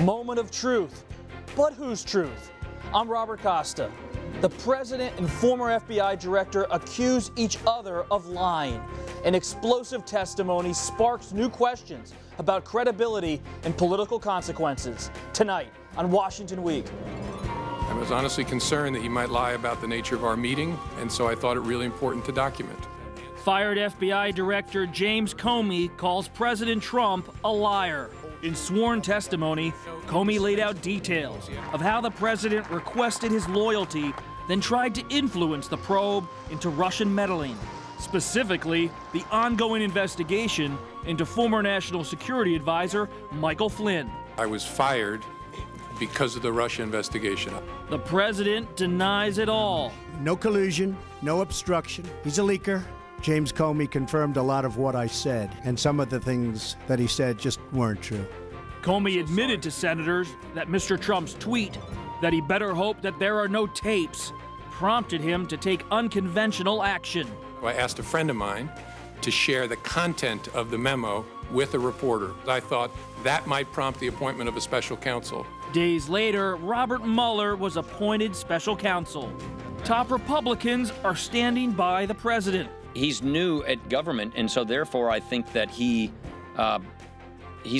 Moment of truth. But whose truth? I'm Robert Costa. The president and former FBI director accuse each other of lying. An explosive testimony sparks new questions about credibility and political consequences. Tonight on Washington Week. I was honestly concerned that he might lie about the nature of our meeting, and so I thought it really important to document. Fired FBI Director James Comey calls President Trump a liar. In sworn testimony, Comey laid out details of how the president requested his loyalty, then tried to influence the probe into Russian meddling, specifically the ongoing investigation into former National Security Advisor Michael Flynn. I was fired because of the Russia investigation. The president denies it all. No collusion, no obstruction. He's a leaker. James Comey confirmed a lot of what I said, and some of the things that he said just weren't true. Comey admitted to senators that Mr. Trump's tweet that he better hope that there are no tapes prompted him to take unconventional action. I asked a friend of mine to share the content of the memo with a reporter. I thought that might prompt the appointment of a special counsel. Days later, Robert Mueller was appointed special counsel. Top Republicans are standing by the president. He's new at government, and so therefore I think that he's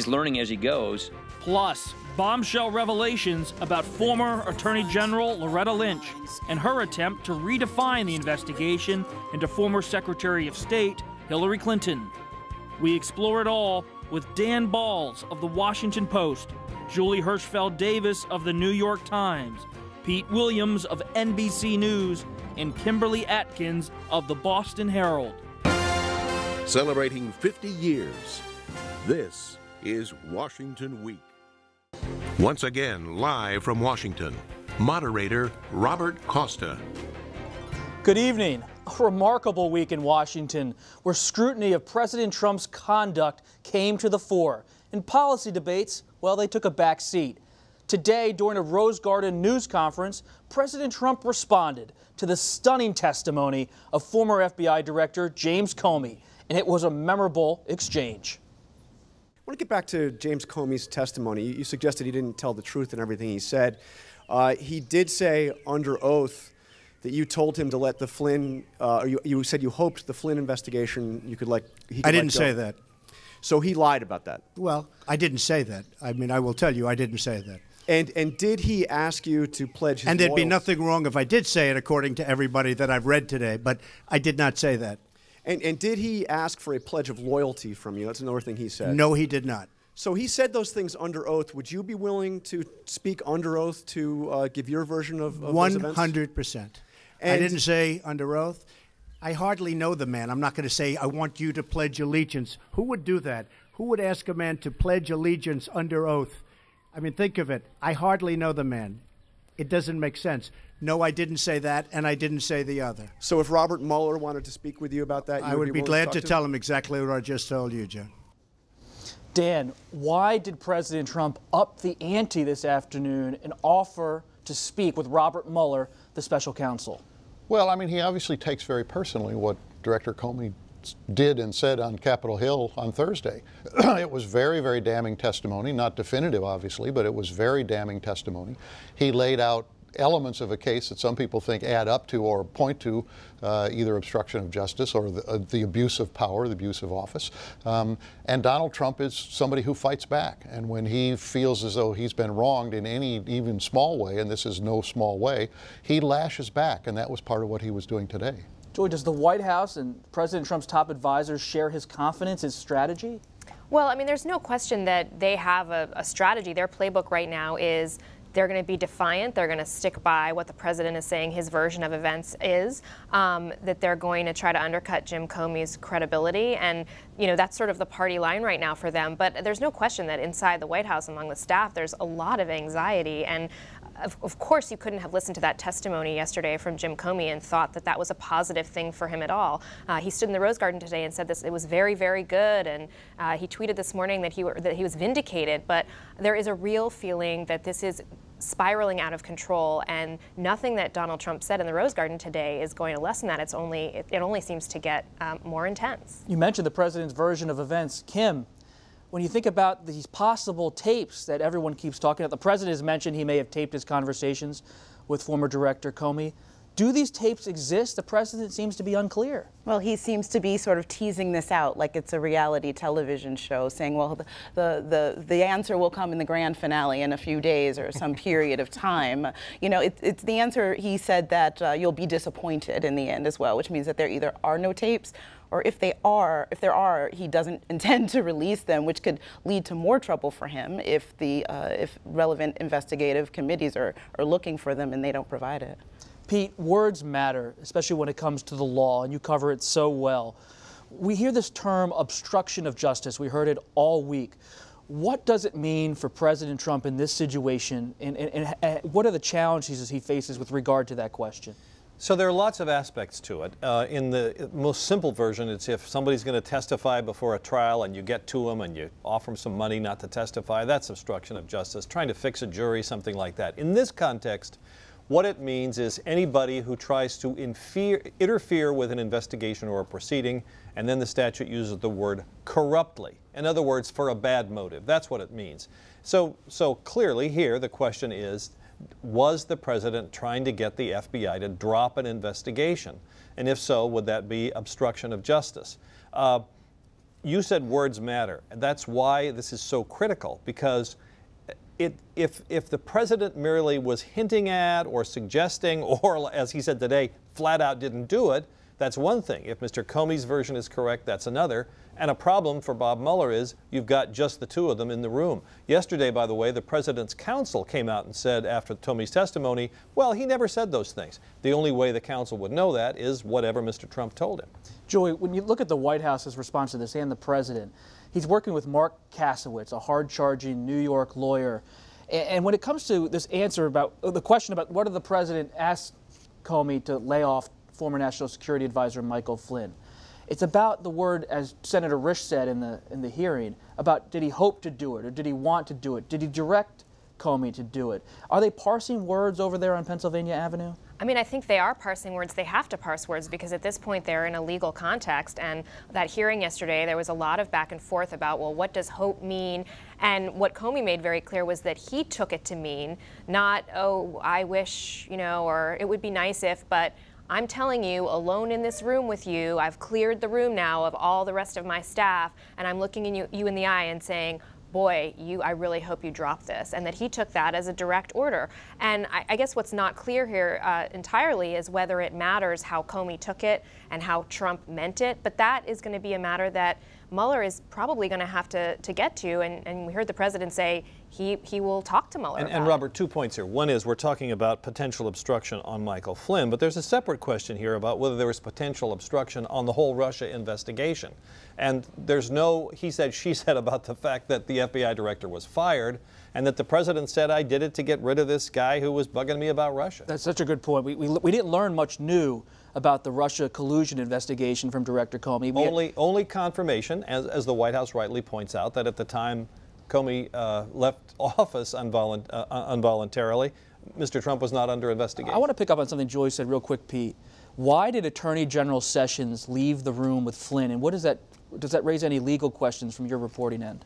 learning as he goes. Plus, bombshell revelations about former Attorney General Loretta Lynch and her attempt to redefine the investigation into former Secretary of State Hillary Clinton. We explore it all with Dan Balls of The Washington Post, Julie Hirschfeld Davis of The New York Times, Pete Williams of NBC News, and Kimberly Atkins of The Boston Herald. Celebrating 50 years, this is Washington Week. Once again, live from Washington, moderator Robert Costa. Good evening. A remarkable week in Washington, where scrutiny of President Trump's conduct came to the fore, and policy debates, well, they took a back seat. Today, during a Rose Garden news conference, President Trump responded to the stunning testimony of former FBI Director James Comey, and it was a memorable exchange. I want to get back to James Comey's testimony. You suggested he didn't tell the truth in everything he said. He did say under oath that you told him to let the Flynn, you said you hoped the Flynn investigation he could let go. I didn't say that. So he lied about that. Well, I didn't say that. I mean, I will tell you, I didn't say that. And did he ask you to pledge his And there'd be loyalty? nothing wrong if I did say it, according to everybody that I've read today, but I did not say that. And did he ask for a pledge of loyalty from you? That's another thing he said. No, he did not. So he said those things under oath. Would you be willing to speak under oath to give your version of those events? 100%. I didn't say under oath. I hardly know the man. I'm not going to say, I want you to pledge allegiance. Who would do that? Who would ask a man to pledge allegiance under oath? I mean, think of it. I hardly know the man. It doesn't make sense. No, I didn't say that, and I didn't say the other. So if Robert Mueller wanted to speak with you about that, I would be glad to tell him exactly what I just told you, John. Dan, why did President Trump up the ante this afternoon and offer to speak with Robert Mueller, the special counsel? Well, I mean, he obviously takes very personally what Director Comey did and said on Capitol Hill on Thursday. It was very, very damning testimony, not definitive, obviously, but it was very damning testimony. He laid out elements of a case that some people think add up to or point to either obstruction of justice or the abuse of power, the abuse of office. And Donald Trump is somebody who fights back. And when he feels as though he's been wronged in any even small way, and this is no small way, he lashes back. And that was part of what he was doing today. Joy, does the White House and President Trump's top advisors share his confidence, his strategy? Well, I mean, there's no question that they have a strategy. Their playbook right now is they're going to be defiant. They're going to stick by what the president is saying his version of events is, that they're going to try to undercut Jim Comey's credibility. And, you know, that's sort of the party line right now for them. But there's no question that inside the White House, among the staff, there's a lot of anxiety. And of course, you couldn't have listened to that testimony yesterday from Jim Comey and thought that that was a positive thing for him at all. He stood in the Rose Garden today and said this, it was very, very good. And he tweeted this morning that he was vindicated. But there is a real feeling that this is spiraling out of control, and nothing that Donald Trump said in the Rose Garden today is going to lessen that. It only seems to get more intense. You mentioned the president's version of events. Kim, when you think about these possible tapes that everyone keeps talking about, the president has mentioned he may have taped his conversations with former Director Comey. Do these tapes exist? The president seems to be unclear. Well, he seems to be sort of teasing this out like it's a reality television show, saying, well, the answer will come in the grand finale in a few days or some period of time. You know, it's the answer, he said that you'll be disappointed in the end as well, which means that there either are no tapes, or if there are, he doesn't intend to release them, which could lead to more trouble for him if if relevant investigative committees are looking for them and they don't provide it. Pete, words matter, especially when it comes to the law, and you cover it so well. We hear this term obstruction of justice. We heard it all week. What does it mean for President Trump in this situation, and what are the challenges he faces with regard to that question? So there are lots of aspects to it. In the most simple version, it's if somebody's going to testify before a trial and you get to them and you offer them some money not to testify, that's obstruction of justice. Trying to fix a jury, something like that. In this context, what it means is anybody who tries to interfere with an investigation or a proceeding, and then the statute uses the word corruptly. In other words, for a bad motive. That's what it means. So clearly here the question is, was the president trying to get the FBI to drop an investigation? And if so, would that be obstruction of justice? You said words matter, and that's why this is so critical, because if the president merely was hinting at or suggesting, or as he said today, flat out didn't do it, that's one thing. If Mr. Comey's version is correct, that's another. And a problem for Bob Mueller is you've got just the two of them in the room. Yesterday, by the way, the president's counsel came out and said after Comey's testimony, well, he never said those things. The only way the counsel would know that is whatever Mr. Trump told him. Joey, when you look at the White House's response to this and the president, he's working with Mark Kasowitz, a hard-charging New York lawyer. And when it comes to this answer about the question about whether the president asked Comey to lay off former National Security Advisor Michael Flynn, it's about the word, as Senator Risch said in the hearing, about did he hope to do it or did he want to do it? Did he direct Comey to do it? Are they parsing words over there on Pennsylvania Avenue? I mean, I think they are parsing words. They have to parse words because at this point they're in a legal context. And that hearing yesterday, there was a lot of back and forth about, well, what does hope mean? And what Comey made very clear was that he took it to mean not, oh, I wish, you know, or it would be nice if, but I'm telling you, alone in this room with you, I've cleared the room now of all the rest of my staff, and I'm looking you in the eye and saying, boy, I really hope you drop this, and that he took that as a direct order. And I guess what's not clear here entirely is whether it matters how Comey took it and how Trump meant it, but that is going to be a matter that Mueller is probably going to have to get to, and we heard the president say he will talk to Mueller and Robert, 2 points here. One is we're talking about potential obstruction on Michael Flynn, but there's a separate question here about whether there was potential obstruction on the whole Russia investigation. And there's no he said, she said about the fact that the FBI director was fired and that the president said, I did it to get rid of this guy who was bugging me about Russia. That's such a good point. We didn't learn much new about the Russia collusion investigation from Director Comey. Only confirmation, as the White House rightly points out, that at the time Comey left office involuntarily, Mr. Trump was not under investigation. I want to pick up on something Joy said real quick, Pete. Why did Attorney General Sessions leave the room with Flynn, and what does that raise any legal questions from your reporting end?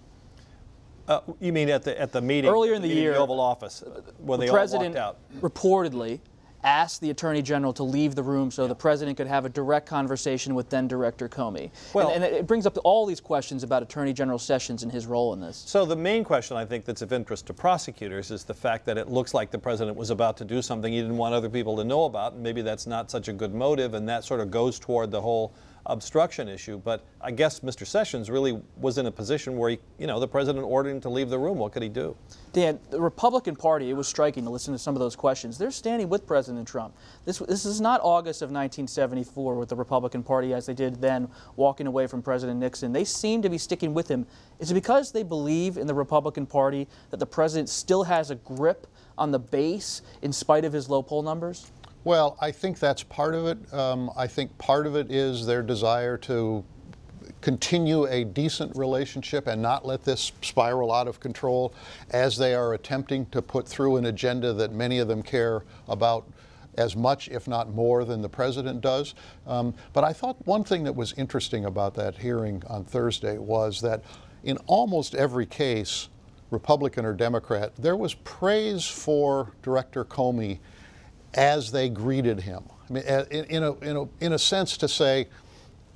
You mean at the meeting earlier in the year, the Oval Office, when they all walked out? The president reportedly asked the Attorney General to leave the room so the president could have a direct conversation with then Director Comey. Well, and it brings up all these questions about Attorney General Sessions and his role in this. So the main question I think that's of interest to prosecutors is the fact that it looks like the president was about to do something he didn't want other people to know about, and maybe that's not such a good motive, and that sort of goes toward the whole obstruction issue. But I guess Mr. Sessions really was in a position where the president ordered him to leave the room. What could he do? Dan, the Republican Party, it was striking to listen to some of those questions. They're standing with President Trump. This is not August of 1974 with the Republican Party as they did then, walking away from President Nixon. They seem to be sticking with him. Is it because they believe in the Republican Party that the president still has a grip on the base in spite of his low poll numbers? Well, I think that's part of it. I think part of it is their desire to continue a decent relationship and not let this spiral out of control as they are attempting to put through an agenda that many of them care about as much, if not more, than the president does. But I thought one thing that was interesting about that hearing on Thursday was that in almost every case, Republican or Democrat, there was praise for Director Comey as they greeted him. I mean, in a sense to say,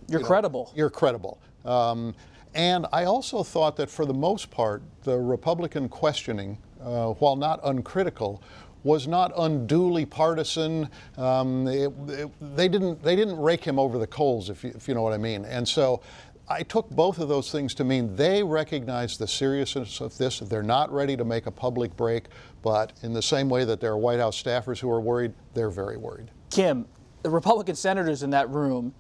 you're credible. You're credible. And I also thought that for the most part, the Republican questioning, while not uncritical, was not unduly partisan. They didn't rake him over the coals, if you know what I mean. And so I took both of those things to mean they recognize the seriousness of this. They're not ready to make a public break, but in the same way that there are White House staffers who are worried, they're very worried. Kim, the Republican senators in that room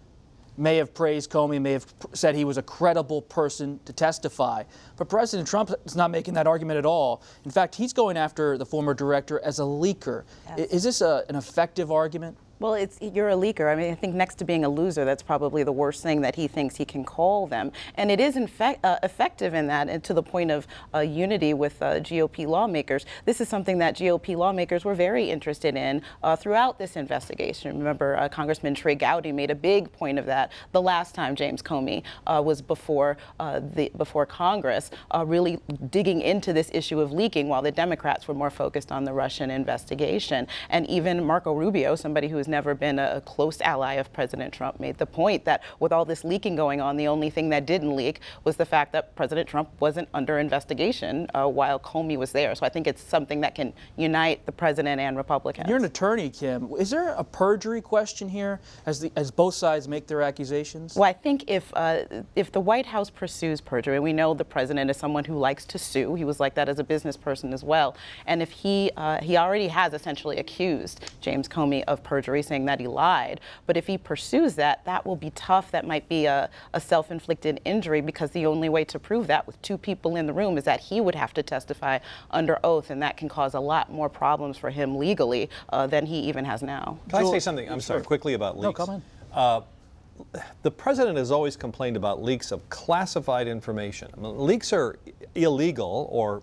may have praised Comey, may have said he was a credible person to testify. But President Trump is not making that argument at all. In fact, he's going after the former director as a leaker. Yes. Is this an effective argument? Well, you're a leaker. I mean, I think next to being a loser, that's probably the worst thing that he thinks he can call them. And it is effective in that, and to the point of unity with GOP lawmakers. This is something that GOP lawmakers were very interested in throughout this investigation. Remember, Congressman Trey Gowdy made a big point of that the last time James Comey was before Congress, really digging into this issue of leaking, while the Democrats were more focused on the Russian investigation. And even Marco Rubio, somebody who has never been a close ally of President Trump, made the point that with all this leaking going on, the only thing that didn't leak was the fact that President Trump wasn't under investigation while Comey was there. So I think it's something that can unite the president and Republicans. You're an attorney, Kim. Is there a perjury question here as both sides make their accusations? Well, I think if the White House pursues perjury, and we know the president is someone who likes to sue, he was like that as a business person as well, and if he already has essentially accused James Comey of perjury, saying that he lied. But if he pursues that, that will be tough. That might be a self-inflicted injury, because the only way to prove that with two people in the room is that he would have to testify under oath, and that can cause a lot more problems for him legally than he even has now. Can I say something? I'm sorry, quickly about leaks. No, come in. The president has always complained about leaks of classified information. I mean, leaks are illegal or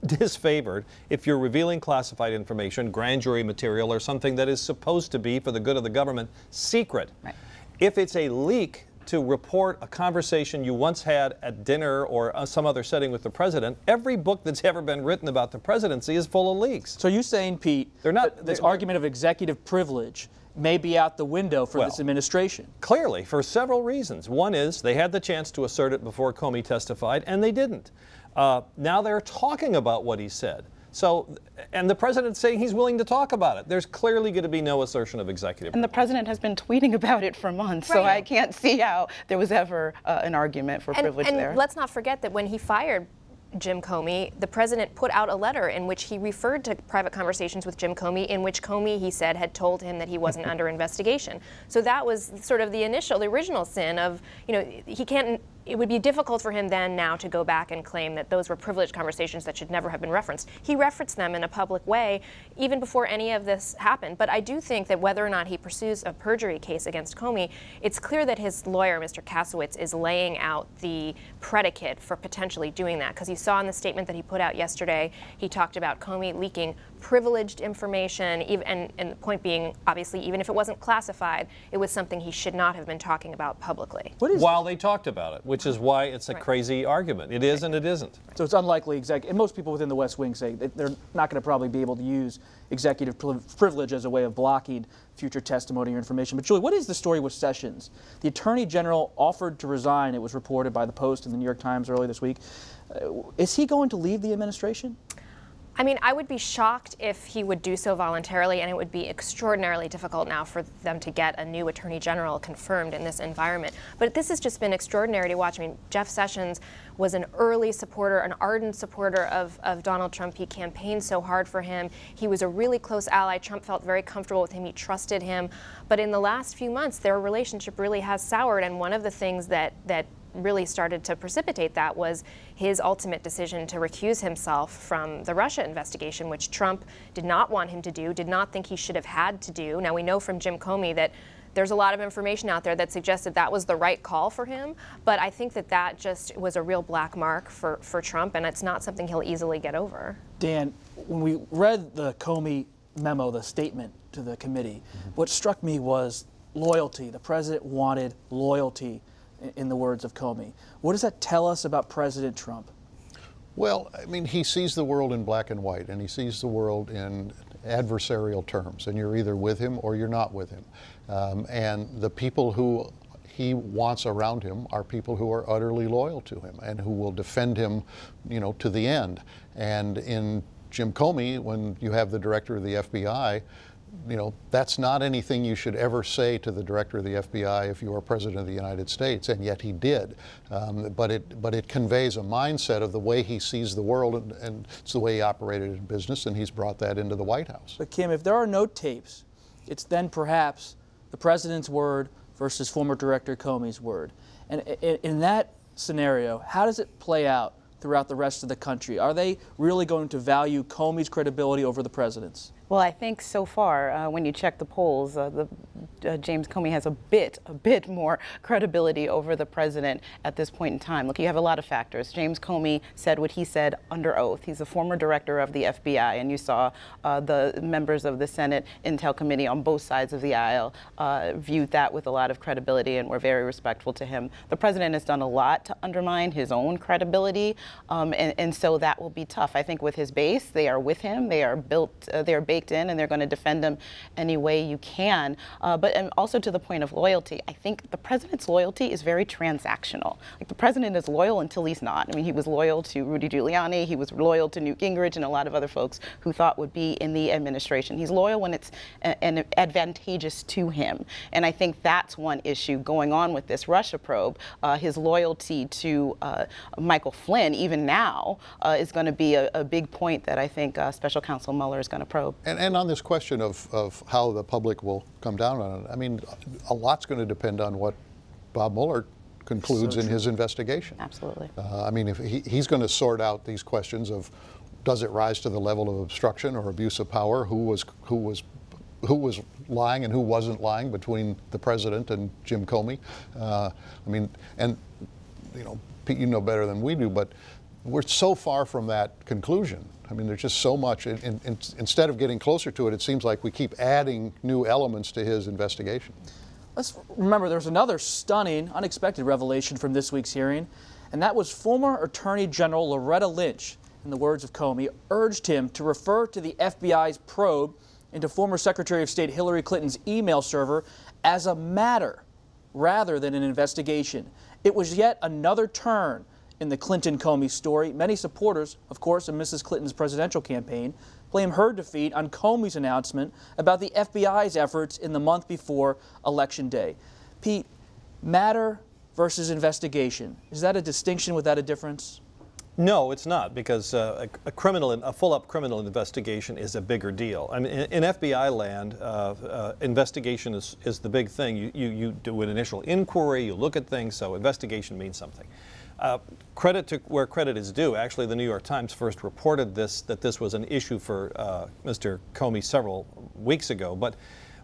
disfavored if you're revealing classified information, grand jury material, or something that is supposed to be, for the good of the government, secret. Right. If it's a leak to report a conversation you once had at dinner or some other setting with the president, every book that's ever been written about the presidency is full of leaks. So you're saying, Pete, this argument of executive privilege may be out the window for this administration? Clearly, for several reasons. One is they had the chance to assert it before Comey testified, and they didn't. Now they're talking about what he said. So, and the president's saying he's willing to talk about it. There's clearly going to be no assertion of executive privilege. And the president has been tweeting about it for months, so I can't see how there was ever an argument for privilege there. And let's not forget that when he fired Jim Comey, the president put out a letter in which he referred to private conversations with Jim Comey, in which Comey, he said, had told him that he wasn't under investigation. So that was sort of the original sin of, he can't. It would be difficult for him then now to go back and claim that those were privileged conversations that should never have been referenced. He referenced them in a public way even before any of this happened. But I do think that whether or not he pursues a perjury case against Comey, it's clear that his lawyer, Mr. Kasowitz, is laying out the predicate for potentially doing that. Because you saw in the statement that he put out yesterday, he talked about Comey leaking privileged information, and the point being, obviously, even if it wasn't classified, it was something he should not have been talking about publicly. While they talked about it, which is why it's a crazy argument. It is and it isn't. So it's unlikely, and most people within the West Wing say that they're not going to probably be able to use executive privilege as a way of blocking future testimony or information. But Julie, what is the story with Sessions? The Attorney General offered to resign. It was reported by the Post and the New York Times earlier this week. Is he going to leave the administration? I mean, I would be shocked if he would do so voluntarily, and it would be extraordinarily difficult now for them to get a new Attorney General confirmed in this environment. But this has just been extraordinary to watch. I mean, Jeff Sessions was an early supporter, an ardent supporter of Donald Trump. He campaigned so hard for him. He was a really close ally. Trump felt very comfortable with him. He trusted him. But in the last few months, their relationship really has soured, and one of the things that really started to precipitate that was his ultimate decision to recuse himself from the Russia investigation, which Trump did not want him to do, did not think he should have had to do. Now, we know from Jim Comey that there's a lot of information out there that suggested that was the right call for him, but I think that just was a real black mark for Trump, and it's not something he'll easily get over. Dan, when we read the Comey memo, the statement to the committee, what struck me was loyalty. The president wanted loyalty. in the words of Comey. What does that tell us about President Trump? Well, I mean, he sees the world in black and white, and he sees the world in adversarial terms, and you're either with him or you're not with him. And the people who he wants around him are people who are utterly loyal to him and who will defend him, you know, to the end. And in Jim Comey, when you have the director of the FBI, you know, that's not anything you should ever say to the director of the FBI if you are president of the United States, and yet he did. But it conveys a mindset of the way he sees the world, and it's the way he operated in business, and he's brought that into the White House. But Kim, if there are no tapes, it's then perhaps the president's word versus former Director Comey's word. And in that scenario, how does it play out throughout the rest of the country? Are they really going to value Comey's credibility over the president's? Well, I think so far, when you check the polls, James Comey has a bit more credibility over the president at this point in time. Look, you have a lot of factors. James Comey said what he said under oath. He's a former director of the FBI, and you saw the members of the Senate Intel Committee on both sides of the aisle viewed that with a lot of credibility and were very respectful to him. The president has done a lot to undermine his own credibility, and so that will be tough. I think with his base, they are with him. They are baked in, and they're going to defend him any way you can. But also to the point of loyalty, I think the president's loyalty is very transactional. Like, the president is loyal until he's not. I mean, he was loyal to Rudy Giuliani, he was loyal to Newt Gingrich and a lot of other folks who thought would be in the administration. He's loyal when it's advantageous to him. And I think that's one issue going on with this Russia probe. His loyalty to Michael Flynn, even now, is going to be a big point that I think Special Counsel Mueller is going to probe. And on this question of how the public will come down on it, I mean, a lot's going to depend on what Bob Mueller concludes in his investigation. Absolutely. I mean, if he's going to sort out these questions of, does it rise to the level of obstruction or abuse of power? Who was lying and who wasn't lying between the president and Jim Comey? I mean, and you know, Pete, you know better than we do, but we're so far from that conclusion. I mean, there's just so much. Instead of getting closer to it, it seems like we keep adding new elements to his investigation. Let's remember there's another stunning, unexpected revelation from this week's hearing, and that was former Attorney General Loretta Lynch, in the words of Comey, urged him to refer to the FBI's probe into former Secretary of State Hillary Clinton's email server as a matter rather than an investigation. It was yet another turn in the Clinton-Comey story. Many supporters, of course, of Mrs. Clinton's presidential campaign blame her defeat on Comey's announcement about the FBI's efforts in the month before Election Day. Pete, matter versus investigation, is that a distinction without a difference? No, it's not, because a full-up criminal investigation is a bigger deal. I mean, in FBI land, investigation is the big thing. You do an initial inquiry, you look at things, so investigation means something. Credit to where credit is due. Actually, the New York Times first reported that this was an issue for Mr. Comey several weeks ago. But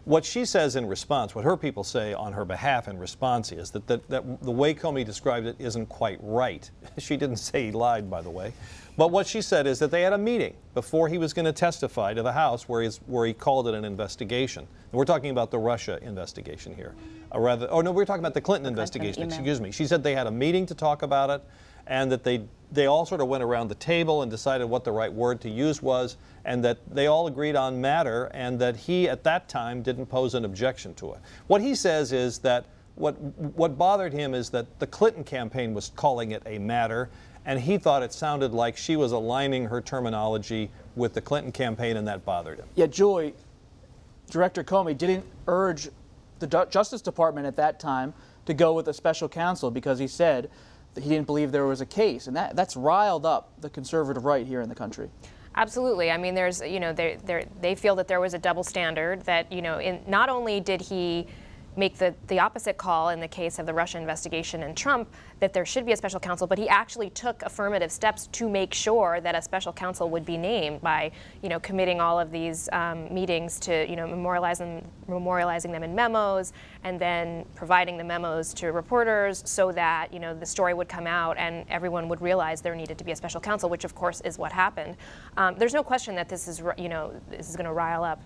what she says in response, what her people say on her behalf in response, is that the way Comey described it isn't quite right. She didn't say he lied, by the way. But what she said is that they had a meeting before he was going to testify to the House where he called it an investigation. And we're talking about the Russia investigation here. We're talking about the Clinton investigation, excuse me. She said they had a meeting to talk about it, and that they all sort of went around the table and decided what the right word to use was, and that they all agreed on matter, and that he at that time didn't pose an objection to it. What he says is that what bothered him is that the Clinton campaign was calling it a matter, and he thought it sounded like she was aligning her terminology with the Clinton campaign, and that bothered him. Yet, Joy, Director Comey didn't urge the Justice Department at that time to go with a special counsel because he said that he didn't believe there was a case, and that's riled up the conservative right here in the country. Absolutely. I mean, there's, you know, they feel that there was a double standard, that, you know, not only did he make the opposite call in the case of the Russia investigation and Trump, that there should be a special counsel, but he actually took affirmative steps to make sure that a special counsel would be named by, committing all of these meetings to, memorializing them in memos, and then providing the memos to reporters so that, the story would come out and everyone would realize there needed to be a special counsel, which of course is what happened. There's no question that this is, this is going to rile up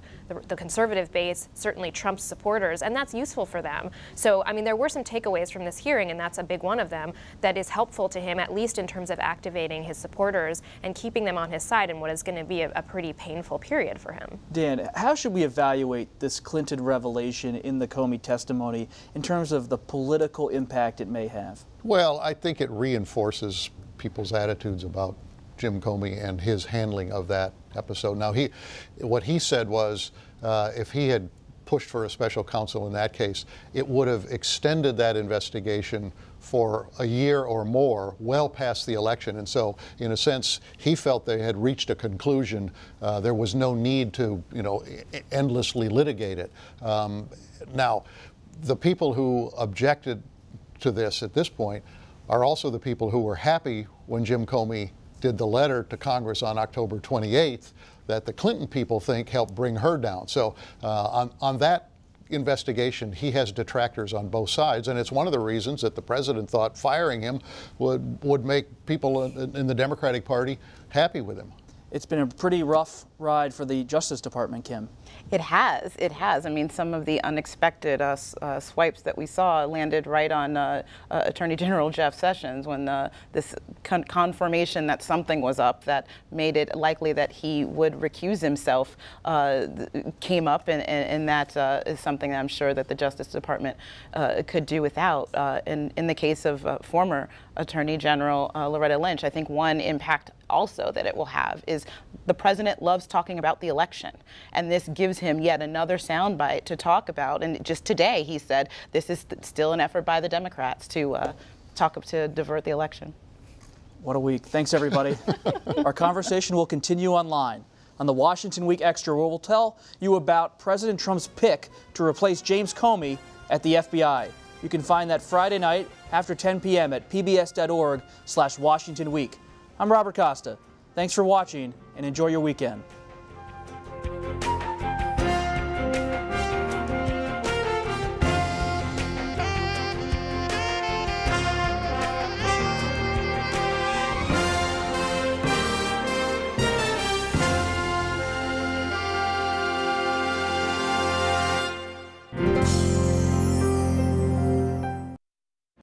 the conservative base, certainly Trump's supporters, and that's useful for them. So, there were some takeaways from this hearing, and that's a big one of them, that is helpful to him, at least in terms of activating his supporters and keeping them on his side in what is going to be a pretty painful period for him. Dan, how should we evaluate this Clinton revelation in the Comey testimony in terms of the political impact it may have? Well, I think it reinforces people's attitudes about Jim Comey and his handling of that episode. Now, what he said was if he had pushed for a special counsel in that case, it would have extended that investigation for a year or more, well past the election. And so, in a sense, he felt they had reached a conclusion. There was no need to, endlessly litigate it. Now, the people who objected to this at this point are also the people who were happy when Jim Comey did the letter to Congress on October 28th that the Clinton people think helped bring her down. So on that investigation, he has detractors on both sides, and it's one of the reasons that the president thought firing him would make people in the Democratic Party happy with him. It's been a pretty rough ride for the Justice Department, Kim. It has. It has. Some of the unexpected swipes that we saw landed right on Attorney General Jeff Sessions when this confirmation that something was up that made it likely that he would recuse himself came up, and that is something that I'm sure that the Justice Department could do without. In the case of former Attorney General Loretta Lynch, I think one impact also that it will have is the president loves talking about the election, and this gives him yet another soundbite to talk about. And just today he said this is still an effort by the Democrats to divert the election. What a week. Thanks, everybody. Our conversation will continue online on the Washington Week Extra, where we'll tell you about President Trump's pick to replace James Comey at the FBI. You can find that Friday night after 10 p.m. at pbs.org/WashingtonWeek. I'm Robert Costa. Thanks for watching, and enjoy your weekend.